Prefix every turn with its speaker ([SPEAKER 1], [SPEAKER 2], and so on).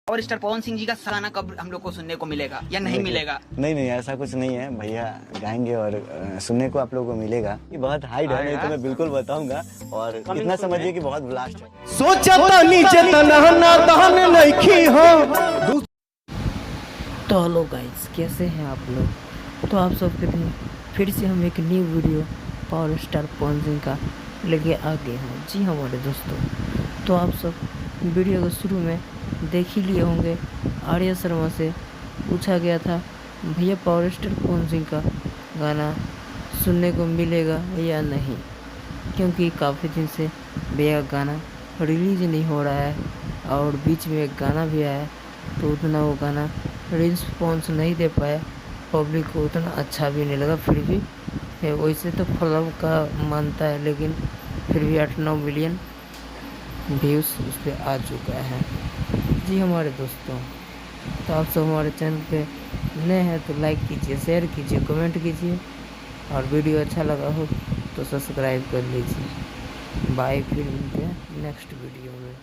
[SPEAKER 1] और स्टार पवन सिंह जी का गाना कब हम लोग को सुनने को मिलेगा या नहीं मिलेगा?
[SPEAKER 2] नहीं नहीं, ऐसा कुछ नहीं है भैया, गाएंगे और सुनने को आप लोगों को मिलेगा। ये बहुत हाइड है, नहीं तो मैं बिल्कुल बताऊंगा। और इतना समझिए कि बहुत ब्लास्ट है।
[SPEAKER 3] तो हेलो गाइस, कैसे हैं आप लोग? तो आप सबके लिए फिर से हम एक new video power star Pawan Singh का लेके आ गए हैं। जी हाँ हमारे दोस्तों, तो आप सब वीडियो के शुरू में देख ही लिए होंगे। आर्या शर्मा से पूछा गया था भैया पावर स्टार पवन सिंह का गाना सुनने को मिलेगा या नहीं, क्योंकि काफ़ी दिन से भैया गाना रिलीज नहीं हो रहा है और बीच में एक गाना भी आया तो उतना वो गाना रिस्पॉन्स नहीं दे पाया, पब्लिक को उतना अच्छा भी नहीं लगा। फिर भी वैसे तो फिल्म का मानता है, लेकिन फिर भी 8-9 मिलियन व्यूज़ उस पर आ चुका है। जी हमारे दोस्तों, तो आप सब हमारे चैनल पे नए हैं तो लाइक कीजिए, शेयर कीजिए, कमेंट कीजिए और वीडियो अच्छा लगा हो तो सब्सक्राइब कर लीजिए। बाय, फिर मिलते हैं नेक्स्ट वीडियो में।